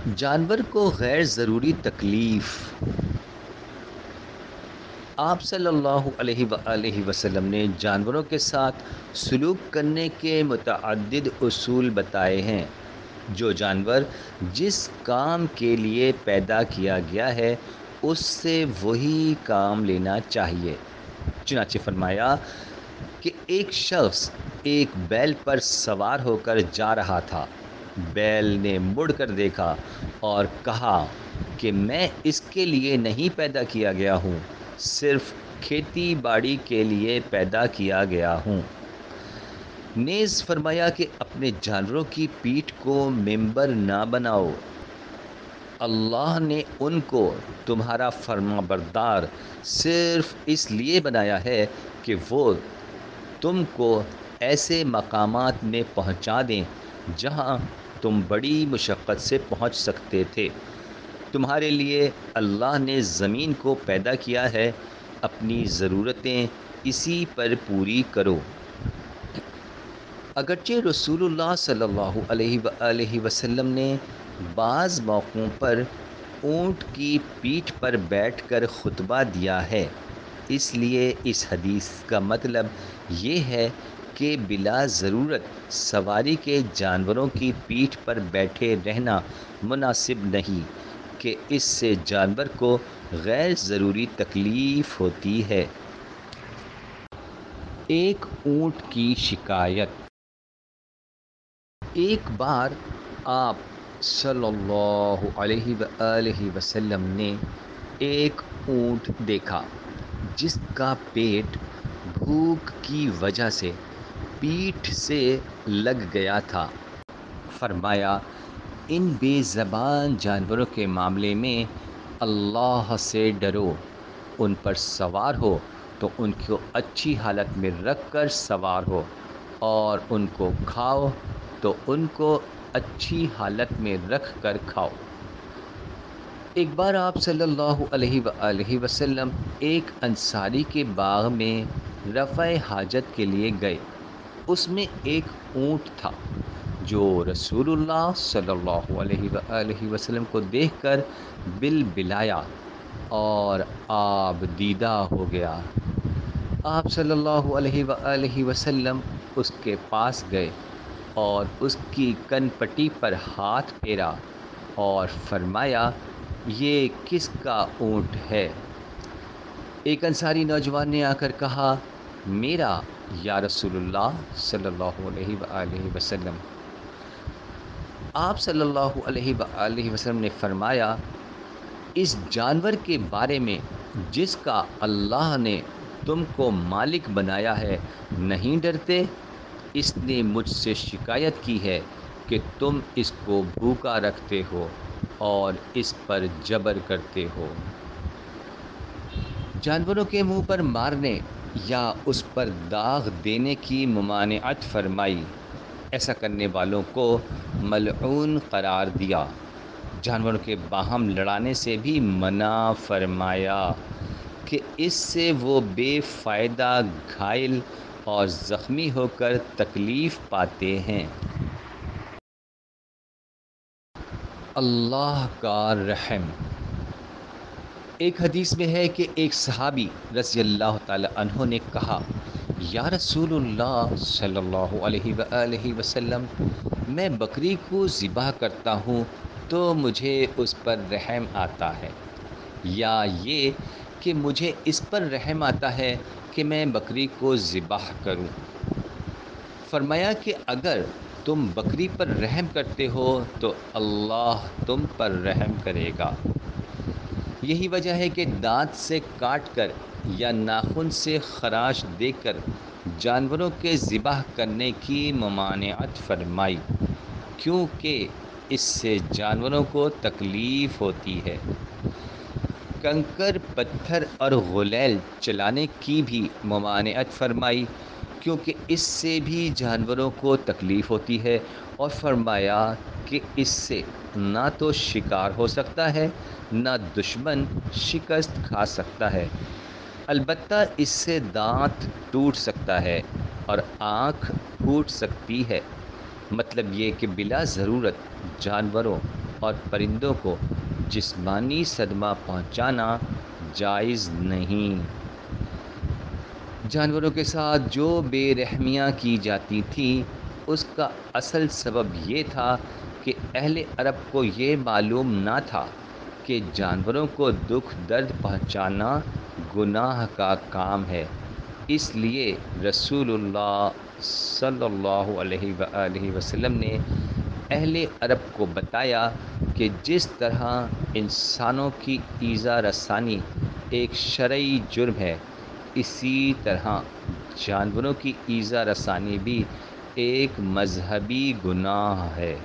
جانور کو غیر ضروری تکلیف۔ آپ صلی اللہ علیہ وآلہ وسلم نے جانوروں کے ساتھ سلوک کرنے کے متعدد اصول بتائے ہیں۔ جو جانور جس کام کے لیے پیدا کیا گیا ہے اس سے وہی کام لینا چاہیے۔ چنانچہ فرمایا کہ ایک شخص ایک بیل پر سوار ہو کر جا رہا تھا۔ بیل نے مڑ کر دیکھا اور کہا کہ میں اس کے لیے نہیں پیدا کیا گیا ہوں، صرف کھیتی باڑی کے لیے پیدا کیا گیا ہوں۔ نیز فرمایا کہ اپنے جانوروں کی پیٹھ کو ممبر نہ بناؤ۔ اللہ نے ان کو تمہارا فرما بردار صرف اس لیے بنایا ہے کہ وہ تم کو ایسے مقامات میں پہنچا دیں جہاں تم بڑی مشقت سے پہنچ سکتے تھے۔ تمہارے لیے اللہ نے زمین کو پیدا کیا ہے، اپنی ضرورتیں اسی پر پوری کرو۔ اگرچہ رسول اللہ صلی اللہ علیہ وآلہ وسلم نے بعض موقعوں پر اونٹ کی پیٹھ پر بیٹھ کر خطبہ دیا ہے، اس لیے اس حدیث کا مطلب یہ ہے کہ بلا ضرورت سواری کے جانوروں کی پیٹھ پر بیٹھے رہنا مناسب نہیں کہ اس سے جانور کو غیر ضروری تکلیف ہوتی ہے۔ ایک اونٹ کی شکایت۔ ایک بار آپ صلی اللہ علیہ وآلہ وسلم نے ایک اونٹ دیکھا جس کا پیٹ بھوک کی وجہ سے پیٹھ سے لگ گیا تھا۔ فرمایا ان بے زبان جانوروں کے معاملے میں اللہ سے ڈرو، ان پر سوار ہو تو ان کو اچھی حالت میں رکھ کر سوار ہو، اور ان کو کھاؤ تو ان کو اچھی حالت میں رکھ کر کھاؤ۔ ایک بار آپ صلی اللہ علیہ وآلہ وسلم ایک انصاری کے باغ میں رفع حاجت کے لیے گئے۔ اس میں ایک اونٹ تھا جو رسول اللہ صلی اللہ علیہ وآلہ وسلم کو دیکھ کر بلبلایا اور آب دیدہ ہو گیا۔ آپ صلی اللہ علیہ وآلہ وسلم اس کے پاس گئے اور اس کی کن پٹی پر ہاتھ پھیرا اور فرمایا یہ کس کا اونٹ ہے؟ ایک انصاری نوجوان نے آ کر کہا میرا یا رسول اللہ صلی اللہ علیہ وآلہ وسلم۔ آپ صلی اللہ علیہ وآلہ وسلم نے فرمایا اس جانور کے بارے میں جس کا اللہ نے تم کو مالک بنایا ہے نہیں ڈرتے؟ اس نے مجھ سے شکایت کی ہے کہ تم اس کو بھوکا رکھتے ہو اور اس پر جبر کرتے ہو۔ جانوروں کے منہ پر مارنے یا اس پر داغ دینے کی ممانعت فرمائی، ایسا کرنے والوں کو ملعون قرار دیا۔ جانوروں کے باہم لڑانے سے بھی منع فرمایا کہ اس سے وہ بے فائدہ گھائل اور زخمی ہو کر تکلیف پاتے ہیں۔ اللہ کا رحم۔ ایک حدیث میں ہے کہ ایک صحابی رضی اللہ تعالی عنہ نے کہا یا رسول اللہ صلی اللہ علیہ وآلہ وسلم، میں بکری کو ذبح کرتا ہوں تو مجھے اس پر رحم آتا ہے، یا یہ کہ مجھے اس پر رحم آتا ہے کہ میں بکری کو ذبح کروں؟ فرمایا کہ اگر تم بکری پر رحم کرتے ہو تو اللہ تم پر رحم کرے گا۔ یہی وجہ ہے کہ دانت سے کاٹ کر یا ناخن سے خراش دے کر جانوروں کے ذبح کرنے کی ممانعت فرمائی، کیونکہ اس سے جانوروں کو تکلیف ہوتی ہے۔ کنکر پتھر اور غلیل چلانے کی بھی ممانعت فرمائی، کیونکہ اس سے بھی جانوروں کو تکلیف ہوتی ہے، اور فرمایا کہ اس سے نہ تو شکار ہو سکتا ہے نہ دشمن شکست کھا سکتا ہے، البتہ اس سے دانت ٹوٹ سکتا ہے اور آنکھ پھوٹ سکتی ہے۔ مطلب یہ کہ بلا ضرورت جانوروں اور پرندوں کو جسمانی صدمہ پہنچانا جائز نہیں۔ جانوروں کے ساتھ جو بے رحمیاں کی جاتی تھیں اس کا اصل سبب یہ تھا کہ اہل عرب کو یہ معلوم نہ تھا کہ جانوروں کو دکھ درد پہنچانا گناہ کا کام ہے، اس لیے رسول اللہ صلی اللہ علیہ وآلہ وسلم نے اہل عرب کو بتایا کہ جس طرح انسانوں کی ایذا رسانی ایک شرعی جرم ہے، اسی طرح جانوروں کی ایذا رسانی بھی ایک مذہبی گناہ ہے۔